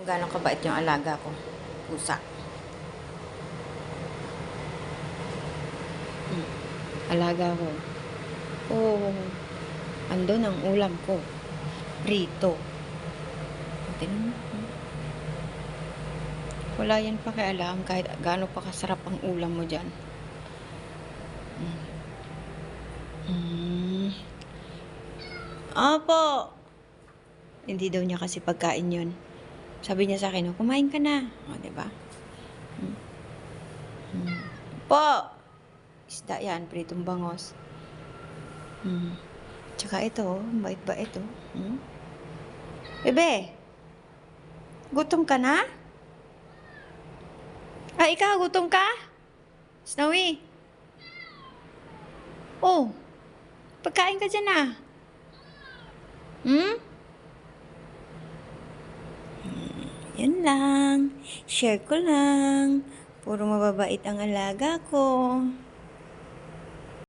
Gano'ng kabait yung alaga ko. Pusa. Alaga ko. Oh, andun ang ulam ko. Prito. Tingnan mo. Wala yan pakialam kahit gaano pa kasarap ang ulam mo dyan. Opo. Hindi daw niya kasi pagkain yun. Sabi niya sa akin, oh, kumain ka na. O, diba? Po! Isda yan, pritong bangos. Tsaka ito, bait-bait, oh. Bebe! Gutom ka na? Ah, ikaw, gutom ka? Snowy? Oh, pagkain ka dyan, ah. Yan lang. Share ko lang. Puro mababait ang alaga ko.